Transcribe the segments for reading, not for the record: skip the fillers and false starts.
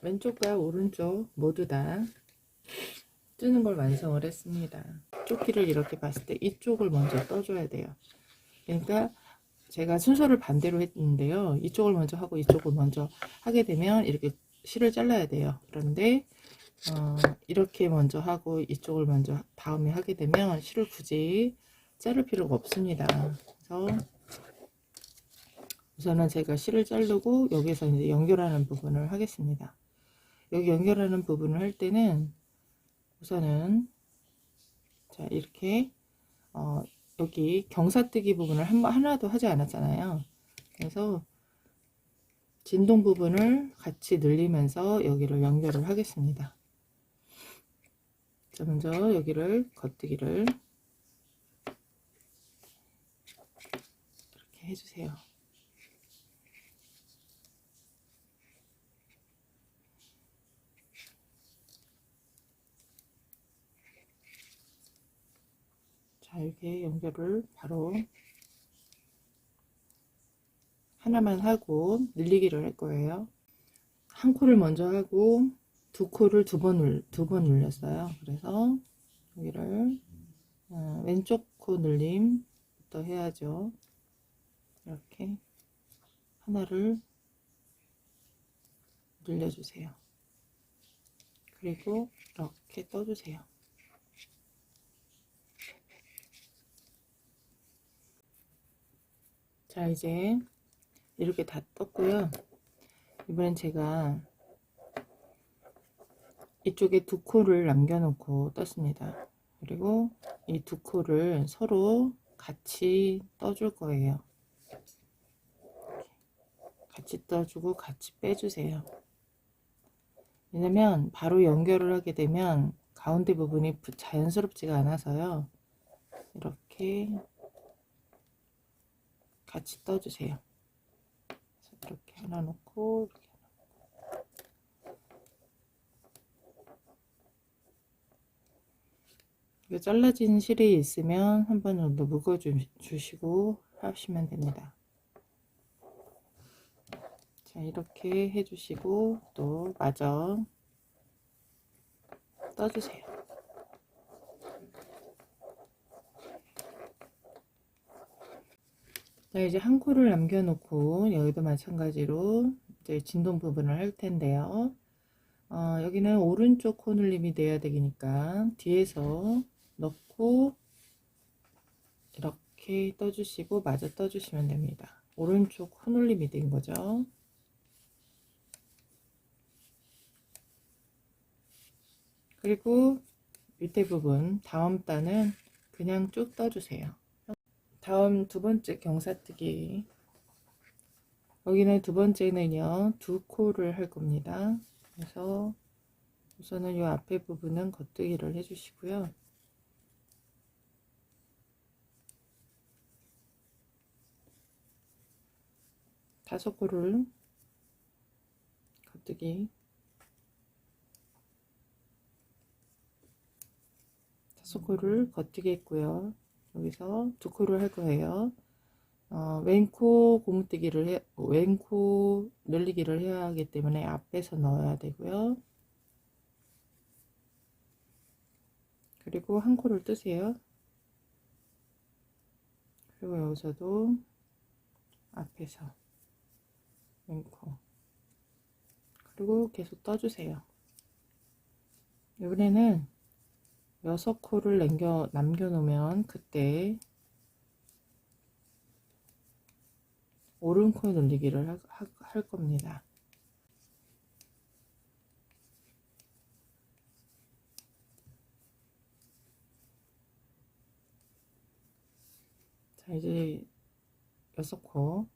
왼쪽과 오른쪽 모두 다 뜨는 걸 완성을 했습니다. 조끼를 이렇게 봤을 때 이쪽을 먼저 떠줘야 돼요. 그러니까 제가 순서를 반대로 했는데요. 이쪽을 먼저 하고 이쪽을 먼저 하게 되면 이렇게 실을 잘라야 돼요. 그런데 이렇게 먼저 하고 이쪽을 먼저 다음에 하게 되면 실을 굳이 자를 필요가 없습니다. 그래서 우선은 제가 실을 자르고 여기서 이제 연결하는 부분을 하겠습니다. 여기 연결하는 부분을 할 때는 우선은 자 이렇게 여기 경사뜨기 부분을 하나도 하지 않았잖아요. 그래서 진동 부분을 같이 늘리면서 여기를 연결을 하겠습니다. 자, 먼저 여기를 겉뜨기를 이렇게 해주세요. 자, 이렇게 연결을 바로 하나만 하고 늘리기를 할 거예요. 한 코를 먼저 하고 두 코를 두 번 눌렸어요. 그래서 여기를 왼쪽 코 늘림부터 해야죠. 이렇게 하나를 늘려주세요. 그리고 이렇게 떠주세요. 자, 이제 이렇게 다 떴고요. 이번엔 제가 이쪽에 두 코를 남겨놓고 떴습니다. 그리고 이 두 코를 서로 같이 떠줄 거예요. 같이 떠주고 같이 빼주세요. 왜냐면 바로 연결을 하게 되면 가운데 부분이 자연스럽지가 않아서요. 이렇게 같이 떠주세요. 이렇게 하나 놓고 이렇게 잘라진 실이 있으면 한 번 정도 묶어 주시고 하시면 됩니다. 자, 이렇게 해주시고 또 마저 떠주세요. 자, 이제 한 코를 남겨놓고 여기도 마찬가지로 이제 진동 부분을 할 텐데요. 여기는 오른쪽 코 눌림이 돼야 되니까 뒤에서 넣고 이렇게 떠주시고 마저 떠주시면 됩니다. 오른쪽 코 눌림이 된 거죠. 그리고 밑에 부분 다음 단은 그냥 쭉 떠주세요. 다음 두 번째 경사뜨기, 여기는 두 번째는요 두 코를 할 겁니다. 그래서 우선은 이 앞에 부분은 겉뜨기를 해주시고요. 다섯 코를 겉뜨기, 다섯 코를 겉뜨기 했고요. 여기서 두 코를 할 거예요. 왼코 고무뜨기를 왼코 늘리기를 해야 하기 때문에 앞에서 넣어야 되고요. 그리고 한 코를 뜨세요. 그리고 여기서도 앞에서 왼코, 그리고 계속 떠주세요. 이번에는 6코를 남겨놓으면 그때 오른코 늘리기를 할 겁니다. 자, 이제 6코,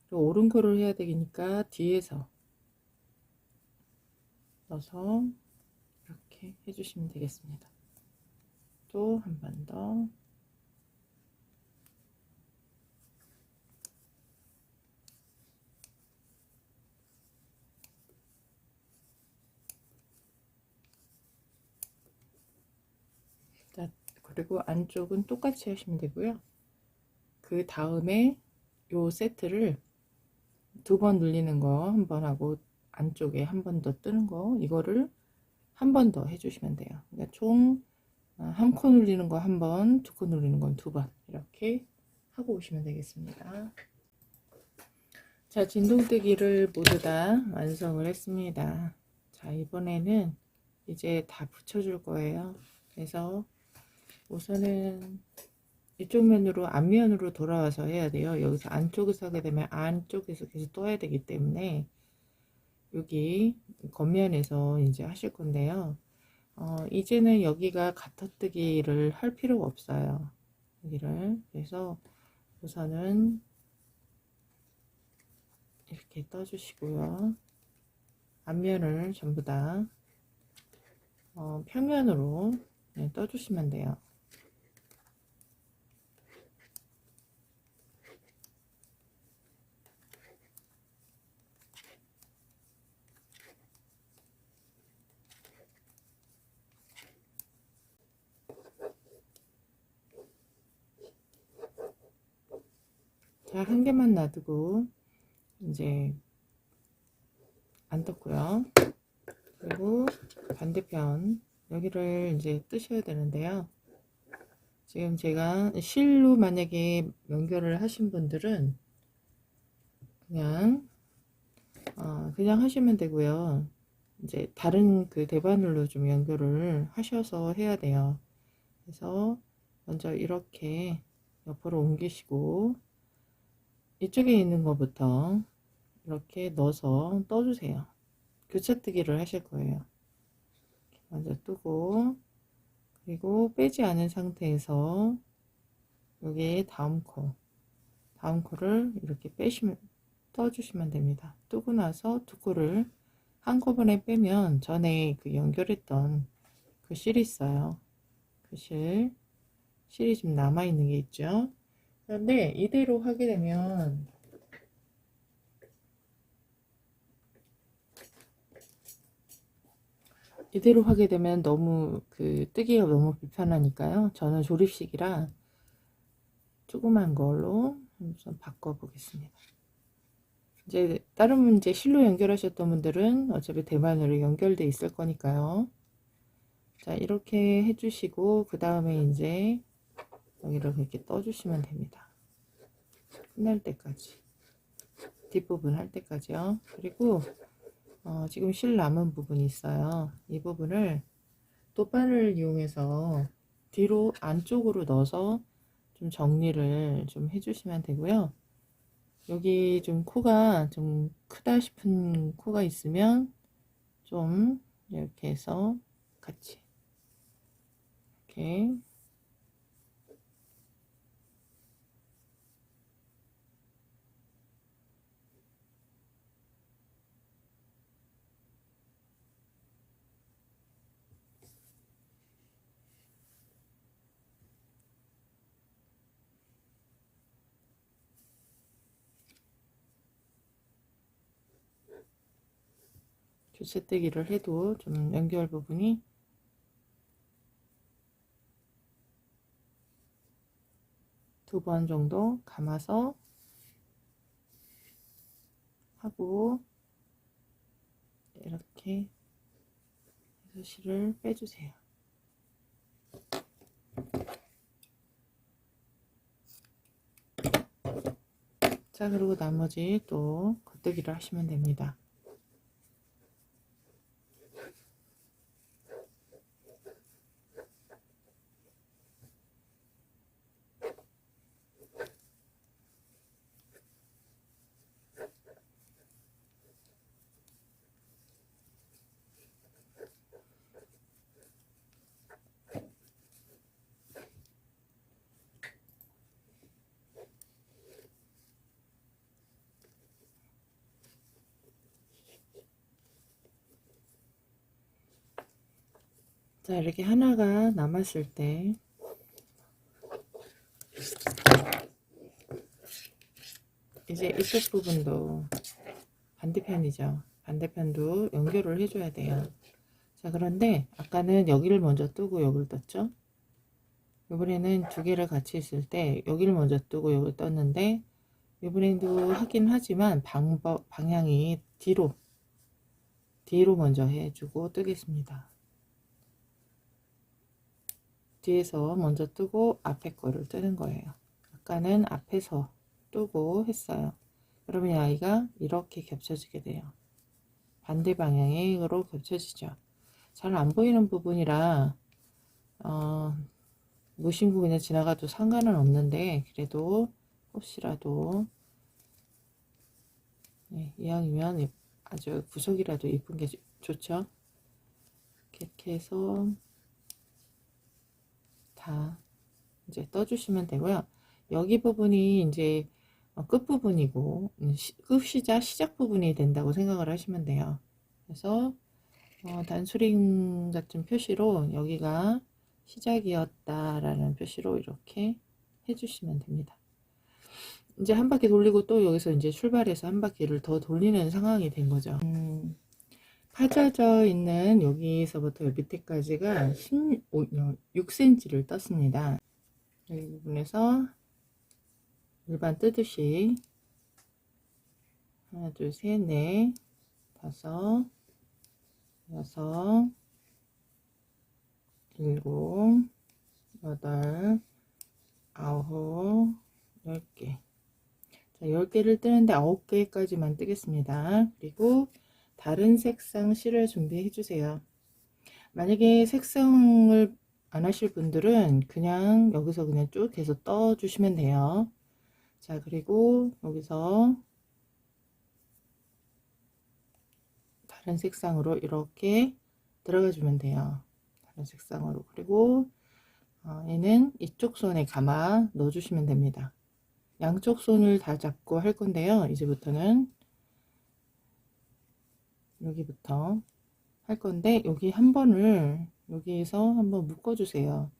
그리고 오른코를 해야 되니까 뒤에서 넣어서 이렇게 해주시면 되겠습니다. 또 한 번 더. 자, 그리고 안쪽은 똑같이 하시면 되고요. 그 다음에 요 세트를 두 번 눌리는 거 한 번 하고 안쪽에 한 번 더 뜨는 거, 이거를 한 번 더 해주시면 돼요. 그러니까 총 한 코 눌리는 거 한 번, 두 코 눌리는 건 두 번, 이렇게 하고 오시면 되겠습니다. 자, 진동뜨기를 모두 다 완성을 했습니다. 자, 이번에는 이제 다 붙여줄 거예요. 그래서 우선은 이쪽 면으로 앞면으로 돌아와서 해야 돼요. 여기서 안쪽에서 하게 되면 안쪽에서 계속 떠야 되기 때문에 여기 겉면에서 이제 하실 건데요. 이제는 여기가 가터뜨기를 할 필요가 없어요. 여기를. 그래서 우선은 이렇게 떠주시고요. 앞면을 전부 다 평면으로 떠주시면 돼요. 자, 한 개만 놔두고 이제 안 떴고요. 그리고 반대편 여기를 이제 뜨셔야 되는데요. 지금 제가 실로 만약에 연결을 하신 분들은 그냥 하시면 되고요. 이제 다른 그 대바늘로 좀 연결을 하셔서 해야 돼요. 그래서 먼저 이렇게 옆으로 옮기시고 이쪽에 있는 것부터 이렇게 넣어서 떠주세요. 교차뜨기를 하실 거예요. 먼저 뜨고, 그리고 빼지 않은 상태에서 여기 다음 코를 이렇게 떠주시면 됩니다. 뜨고 나서 두 코를 한꺼번에 빼면 전에 그 연결했던 그 실이 있어요. 그 실이 좀 남아있는 게 있죠. 그런데 이대로 하게 되면 너무 뜨기가 너무 불편하니까요. 저는 조립식이라 조그만 걸로 한번 바꿔 보겠습니다. 이제 다른 문제 실로 연결하셨던 분들은 어차피 대만으로 연결돼 있을 거니까요. 자, 이렇게 해주시고 그 다음에 이제 여기를 이렇게 떠주시면 됩니다. 끝날 때까지, 뒷부분 할 때까지요. 그리고 지금 실 남은 부분이 있어요. 이 부분을 돗바늘 이용해서 뒤로 안쪽으로 넣어서 좀 정리를 좀 해주시면 되고요. 여기 좀 코가 좀 크다 싶은 코가 있으면 좀 이렇게 해서 같이 이렇게 교차뜨기를 해도 좀 연결 부분이 두 번 정도 감아서 하고 이렇게 해서 실을 빼주세요. 자, 그리고 나머지 또 겉뜨기를 하시면 됩니다. 자, 이렇게 하나가 남았을 때 이제 이쪽 부분도 반대편이죠. 반대편도 연결을 해줘야 돼요. 자, 그런데 아까는 여기를 먼저 뜨고 여기를 떴죠. 이번에는 두 개를 같이 있을 때 여기를 먼저 뜨고 여기를 떴는데 이번에도 하긴 하지만 방향이 뒤로 뒤로 먼저 해주고 뜨겠습니다. 뒤에서 먼저 뜨고 앞에 거를 뜨는 거예요. 아까는 앞에서 뜨고 했어요. 그러면 이 아이가 이렇게 겹쳐지게 돼요. 반대 방향으로 겹쳐지죠. 잘 안 보이는 부분이라 무심코 그냥 지나가도 상관은 없는데, 그래도 혹시라도 네, 이왕이면 아주 구석이라도 이쁜 게 좋죠. 이렇게 해서 다 이제 떠주시면 되고요. 여기 부분이 이제 끝 부분이고 시작 부분이 된다고 생각을 하시면 돼요. 그래서 단수링 같은 표시로 여기가 시작이었다라는 표시로 이렇게 해주시면 됩니다. 이제 한 바퀴 돌리고 또 여기서 이제 출발해서 한 바퀴를 더 돌리는 상황이 된 거죠. 파져져 있는 여기서부터 밑에까지가 6cm를 떴습니다. 이 부분에서 일반 뜨듯이 하나, 둘, 셋, 넷, 다섯, 여섯, 일곱, 여덟, 아홉, 10개. 자, 10개를 뜨는데 9개까지만 뜨겠습니다. 그리고 다른 색상 실을 준비해 주세요. 만약에 색상을 안 하실 분들은 그냥 여기서 그냥 쭉 계속 떠 주시면 돼요. 자, 그리고 여기서 다른 색상으로 이렇게 들어가 주면 돼요. 다른 색상으로. 그리고 얘는 이쪽 손에 감아 넣어 주시면 됩니다. 양쪽 손을 다 잡고 할 건데요. 이제부터는 여기부터 할 건데, 여기 한 번을 여기에서 한번 묶어 주세요.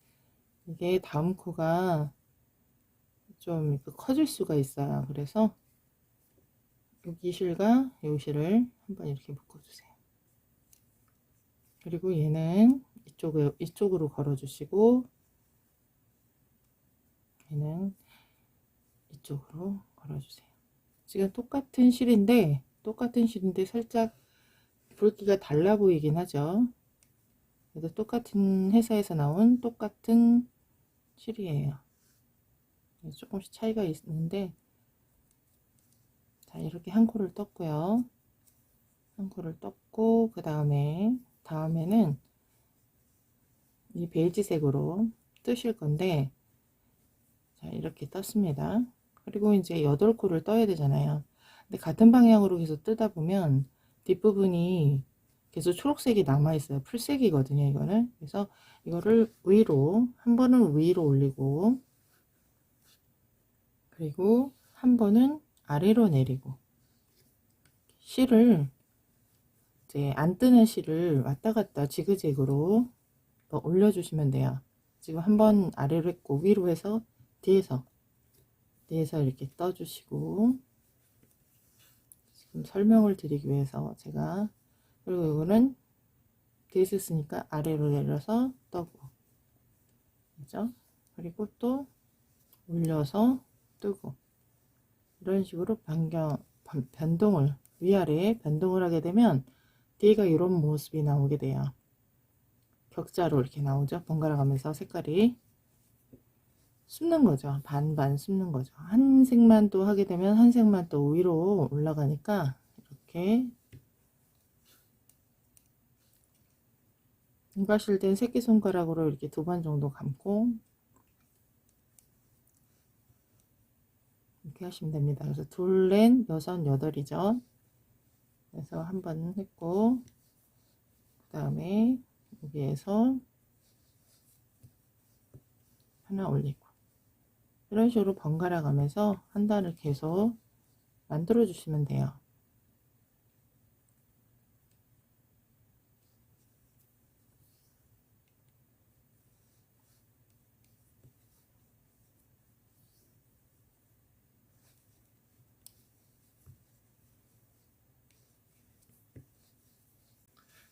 이게 다음 코가 좀 커질 수가 있어요. 그래서 여기 실과 이 실을 한번 이렇게 묶어 주세요. 그리고 얘는 이쪽으로 걸어 주시고, 얘는 이쪽으로 걸어 주세요. 지금 똑같은 실인데 살짝 굵기가 달라 보이긴 하죠. 그래도 똑같은 회사에서 나온 똑같은 실이에요. 조금씩 차이가 있는데, 자, 이렇게 한 코를 떴고요. 한 코를 떴고, 다음에는 이 베이지색으로 뜨실 건데, 자, 이렇게 떴습니다. 그리고 이제 8코를 떠야 되잖아요. 근데 같은 방향으로 계속 뜨다 보면 뒷부분이 계속 초록색이 남아 있어요. 풀색이거든요, 이거는. 그래서 이거를 한 번은 위로 올리고, 그리고 한 번은 아래로 내리고, 실을 이제 안 뜨는 실을 왔다 갔다 지그재그로 올려주시면 돼요. 지금 한 번 아래로 했고, 위로 해서 뒤에서 이렇게 떠주시고, 지금 설명을 드리기 위해서 제가, 그리고 이거는 뒤에서 쓰니까 아래로 내려서 떠고, 그죠? 그리고 또 올려서 뜨고, 이런 식으로 변동을, 위아래 변동을 하게 되면 뒤가 이런 모습이 나오게 돼요. 격자로 이렇게 나오죠. 번갈아 가면서 색깔이 숨는 거죠. 반반 숨는 거죠. 한 색만 또 하게 되면 한 색만 또 위로 올라가니까, 이렇게 일하실 땐 새끼손가락으로 이렇게 2번 정도 감고 이렇게 하시면 됩니다. 그래서 둘, 넷, 여섯, 여덟이죠. 그래서 한 번 했고, 그 다음에 여기에서 하나 올리고, 이런 식으로 번갈아 가면서 한 단을 계속 만들어 주시면 돼요.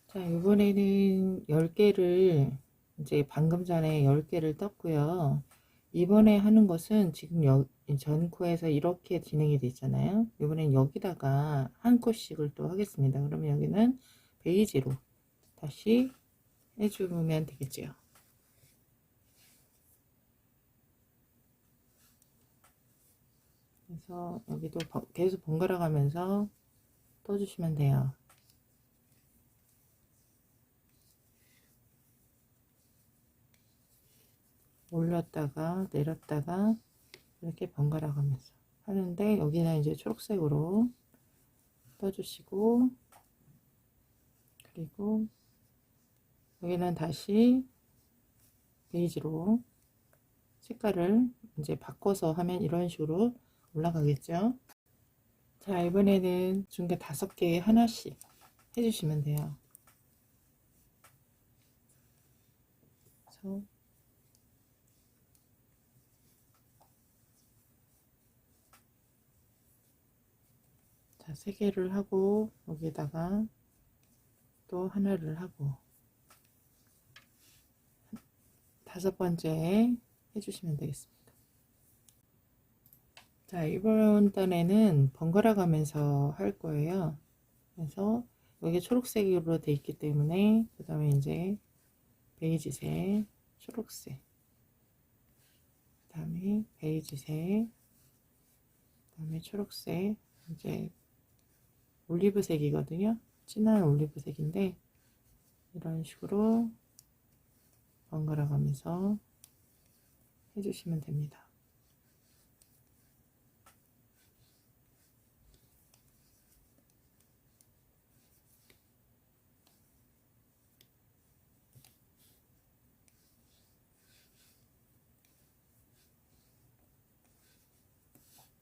자, 이번에는 10개를, 이제 방금 전에 10개를 떴고요. 이번에 하는 것은 지금 전 코에서 이렇게 진행이 되잖아요. 이번엔 여기다가 한 코씩을 또 하겠습니다. 그러면 여기는 베이지로 다시 해주면 되겠지요. 그래서 여기도 계속 번갈아 가면서 떠주시면 돼요. 올렸다가 내렸다가 이렇게 번갈아 가면서 하는데, 여기는 이제 초록색으로 떠주시고, 그리고 여기는 다시 베이지로 색깔을 이제 바꿔서 하면 이런 식으로 올라가겠죠. 자, 이번에는 중계 5개에 하나씩 해주시면 돼요. 그래서 자, 3개를 하고 여기다가 또 하나를 하고 5번째 해주시면 되겠습니다. 자, 이번 단에는 번갈아 가면서 할 거예요. 그래서 여기 초록색으로 되어 있기 때문에 그 다음에 이제 베이지색, 초록색, 그 다음에 베이지색, 그 다음에 초록색, 이제 올리브색이거든요. 진한 올리브색인데 이런 식으로 번갈아 가면서 해주시면 됩니다.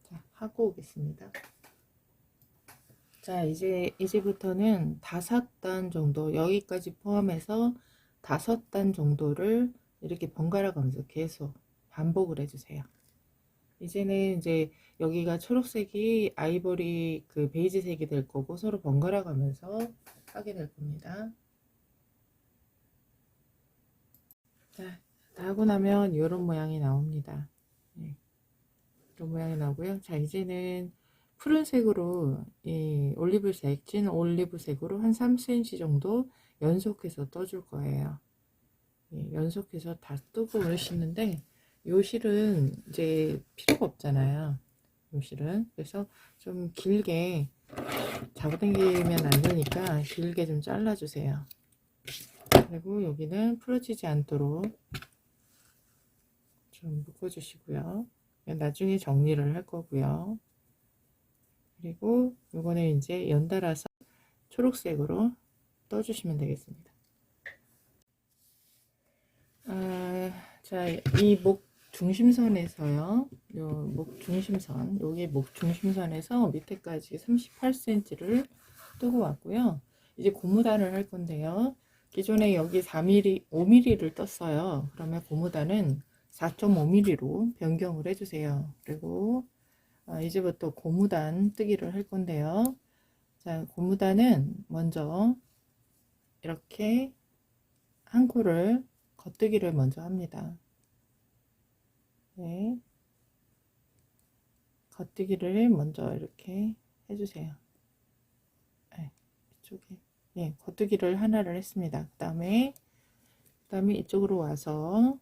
자, 하고 오겠습니다. 자, 이제부터는 5단 정도, 여기까지 포함해서 5단 정도를 이렇게 번갈아 가면서 계속 반복을 해주세요. 이제는 이제 여기가 초록색이 아이보리 그 베이지색이 될 거고, 서로 번갈아 가면서 하게 될 겁니다. 자, 다 하고 나면 이런 모양이 나옵니다. 네, 이런 모양이 나오고요. 자, 이제는 푸른색으로, 이 올리브색, 진 올리브색으로 한 3cm 정도 연속해서 떠줄 거예요. 예, 연속해서 다 뜨고 오시는데, 요 실은 이제 필요가 없잖아요. 요 실은. 그래서 좀 길게 잡아당기면 안 되니까 길게 좀 잘라주세요. 그리고 여기는 풀어지지 않도록 좀 묶어주시고요. 나중에 정리를 할 거고요. 그리고 요거는 이제 연달아서 초록색으로 떠주시면 되겠습니다. 자, 이 목 중심선에서요, 요 목 중심선, 여기 목 중심선에서 밑에까지 38cm를 뜨고 왔고요. 이제 고무단을 할 건데요. 기존에 여기 4mm, 5mm를 떴어요. 그러면 고무단은 4.5mm로 변경을 해주세요. 그리고 이제부터 고무단 뜨기를 할 건데요. 자, 고무단은 먼저 이렇게 한 코를 겉뜨기를 먼저 합니다. 네, 겉뜨기를 먼저 이렇게 해주세요. 네, 이쪽에, 네, 겉뜨기를 하나를 했습니다. 그 다음에 이쪽으로 와서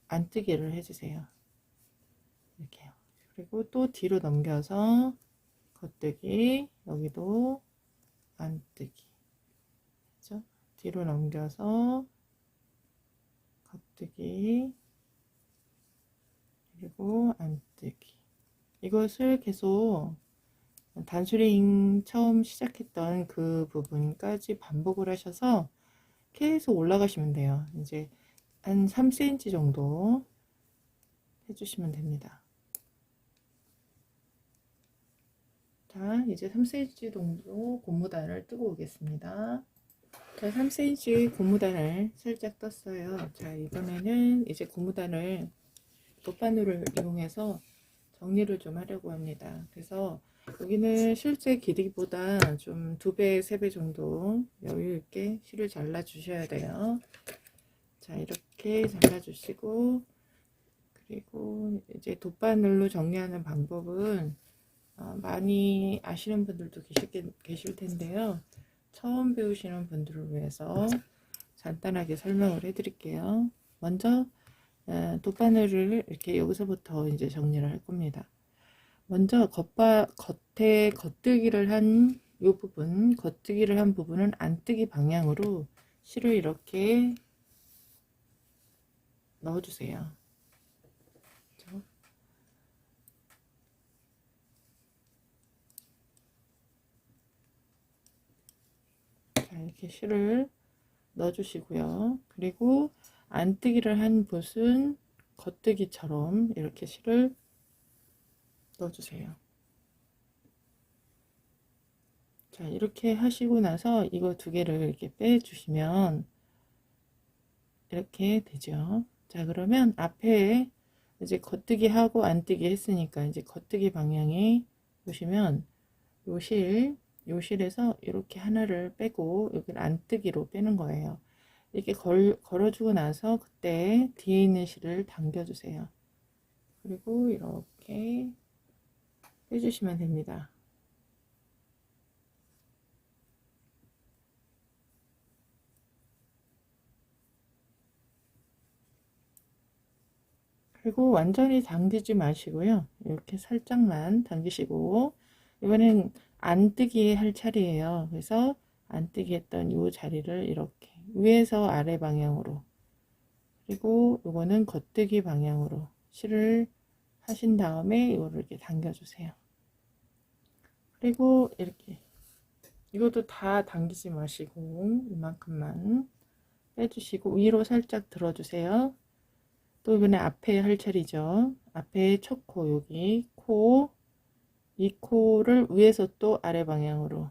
안뜨기를 해주세요. 이렇게요. 그리고 또 뒤로 넘겨서 겉뜨기, 여기도 안뜨기, 그죠? 뒤로 넘겨서 겉뜨기, 그리고 안뜨기. 이것을 계속 단수링 처음 시작했던 그 부분까지 반복을 하셔서 계속 올라가시면 돼요. 이제 한 3cm 정도 해주시면 됩니다. 자, 이제 3cm 정도 고무단을 뜨고 오겠습니다. 자, 3cm 고무단을 살짝 떴어요. 자, 이번에는 이제 고무단을 돗바늘을 이용해서 정리를 좀 하려고 합니다. 그래서 여기는 실제 길이보다 좀 2배, 3배 정도 여유 있게 실을 잘라 주셔야 돼요. 자, 이렇게 잘라 주시고, 그리고 이제 돗바늘로 정리하는 방법은 많이 아시는 분들도 계실 텐데요. 처음 배우시는 분들을 위해서 간단하게 설명을 해 드릴게요. 먼저 돗바늘을 이렇게 여기서부터 이제 정리를 할 겁니다. 먼저 겉에 겉뜨기를 한 이 부분, 겉뜨기를 한 부분은 안뜨기 방향으로 실을 이렇게 넣어주세요. 그렇죠? 자, 이렇게 실을 넣어주시고요. 그리고 안뜨기를 한 붓은 겉뜨기처럼 이렇게 실을 넣어주세요. 자, 이렇게 하시고 나서 이거 두 개를 이렇게 빼주시면 이렇게 되죠. 자, 그러면 앞에 이제 겉뜨기 하고 안뜨기 했으니까 이제 겉뜨기 방향에 보시면 요 실에서 이렇게 하나를 빼고 여기를 안뜨기로 빼는 거예요. 이렇게 걸어주고 나서 그때 뒤에 있는 실을 당겨주세요. 그리고 이렇게 빼주시면 됩니다. 그리고 완전히 당기지 마시고요. 이렇게 살짝만 당기시고 이번엔 안뜨기 할 차례예요. 그래서 안뜨기 했던 이 자리를 이렇게 위에서 아래 방향으로 그리고 이거는 겉뜨기 방향으로 실을 하신 다음에 이거를 이렇게 당겨주세요. 그리고 이렇게 이것도 다 당기지 마시고 이만큼만 빼주시고 위로 살짝 들어주세요. 또 이번에 앞에 할 차례죠. 앞에 첫 코 여기 코 이 코를 위에서 또 아래 방향으로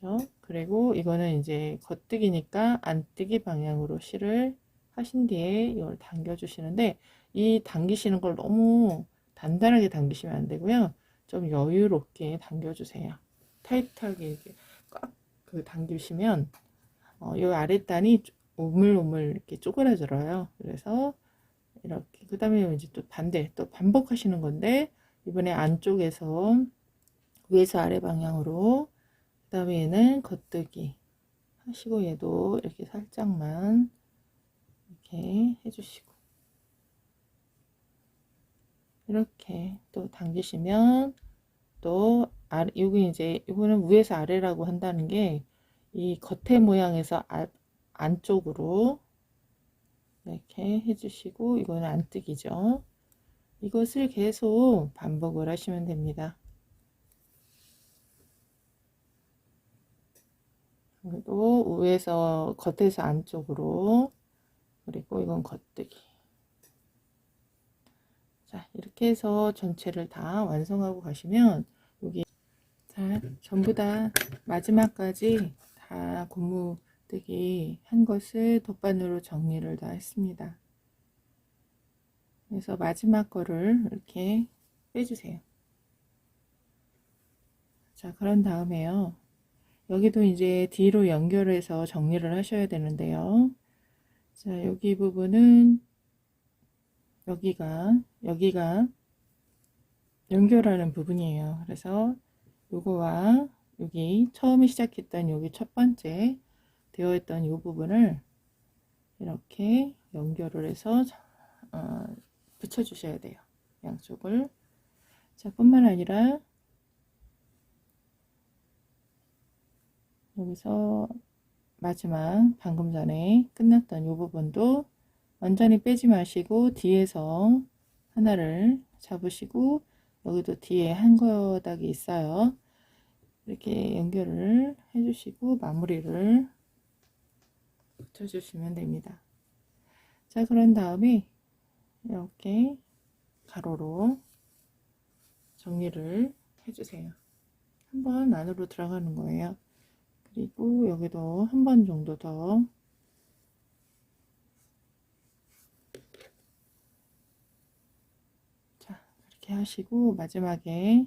그렇죠? 그리고 이거는 이제 겉뜨기니까 안뜨기 방향으로 실을 하신 뒤에 이걸 당겨 주시는데 이 당기시는 걸 너무 단단하게 당기시면 안 되고요. 좀 여유롭게 당겨 주세요. 타이트하게 이렇게 꽉 그 당기시면 이 아랫단이 오물오물 이렇게 쪼그라들어요. 그래서 이렇게 그 다음에 이제 또 반대 또 반복하시는 건데 이번에 안쪽에서 위에서 아래 방향으로 그 다음에 얘는 겉뜨기 하시고 얘도 이렇게 살짝만 이렇게 해주시고 이렇게 또 당기시면 또 아래 여기 이제 이거는 위에서 아래라고 한다는 게 이 겉에 모양에서 안쪽으로 이렇게 해주시고 이거는 안뜨기죠. 이것을 계속 반복을 하시면 됩니다. 그리고 위에서 겉에서 안쪽으로 그리고 이건 겉뜨기. 자, 이렇게 해서 전체를 다 완성하고 가시면 여기 자, 전부 다 마지막까지 다 고무뜨기 한 것을 돗바늘로 정리를 다 했습니다. 그래서 마지막 거를 이렇게 빼주세요. 자, 그런 다음에요. 여기도 이제 뒤로 연결해서 정리를 하셔야 되는데요. 자, 여기 부분은 여기가 연결하는 부분이에요. 그래서 요거와 여기 처음에 시작했던 여기 첫 번째 되어 있던 이 부분을 이렇게 연결을 해서 붙여 주셔야 돼요. 양쪽을. 자, 뿐만 아니라 여기서 마지막 방금 전에 끝났던 이 부분도 완전히 빼지 마시고 뒤에서 하나를 잡으시고 여기도 뒤에 한 거닥이 있어요. 이렇게 연결을 해주시고 마무리를 붙여주시면 됩니다. 자, 그런 다음에 이렇게 가로로 정리를 해주세요. 한번 안으로 들어가는 거예요. 그리고 여기도 한 번 정도 더 자, 그렇게 하시고 마지막에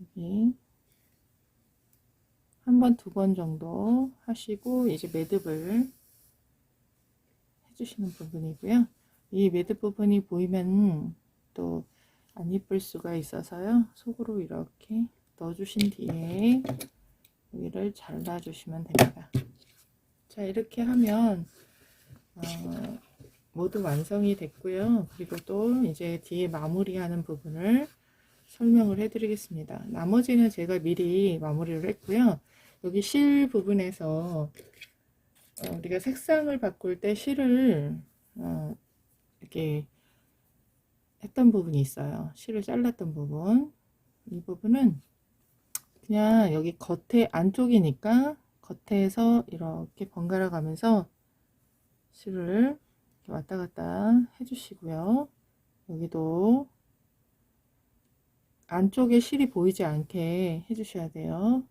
여기 한 번, 두 번 정도 하시고 이제 매듭을 해주시는 부분이고요. 이 매듭 부분이 보이면 또 안 이쁠 수가 있어서요. 속으로 이렇게 넣어주신 뒤에 여기를 잘라주시면 됩니다. 자, 이렇게 하면 모두 완성이 됐고요. 그리고 또 이제 뒤에 마무리하는 부분을 설명을 해 드리겠습니다. 나머지는 제가 미리 마무리를 했고요. 여기 실 부분에서 우리가 색상을 바꿀 때 실을 이렇게 했던 부분이 있어요. 실을 잘랐던 부분. 이 부분은 그냥 여기 겉에 안쪽이니까 겉에서 이렇게 번갈아 가면서 실을 이렇게 왔다 갔다 해주시고요. 여기도 안쪽에 실이 보이지 않게 해주셔야 돼요.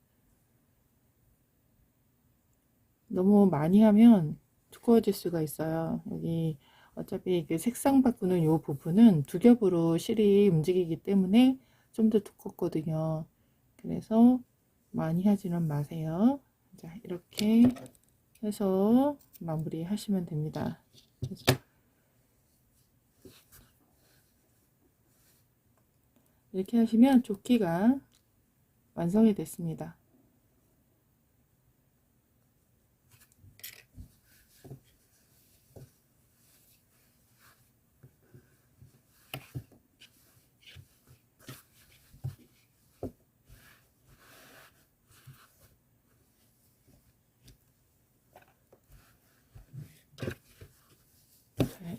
너무 많이 하면 두꺼워질 수가 있어요. 여기 어차피 그 색상 바꾸는 이 부분은 두 겹으로 실이 움직이기 때문에 좀 더 두껍거든요. 그래서 많이 하지는 마세요. 자, 이렇게 해서 마무리 하시면 됩니다. 이렇게 하시면 조끼가 완성이 됐습니다.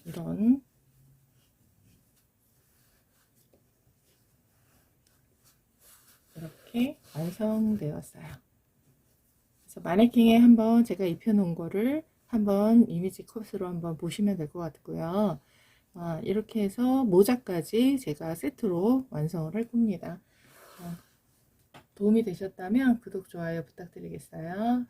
이런 이렇게 완성되었어요. 그래서 마네킹에 한번 제가 입혀놓은 거를 한번 이미지 컷으로 한번 보시면 될 것 같고요. 이렇게 해서 모자까지 제가 세트로 완성을 할 겁니다. 도움이 되셨다면 구독, 좋아요 부탁드리겠어요.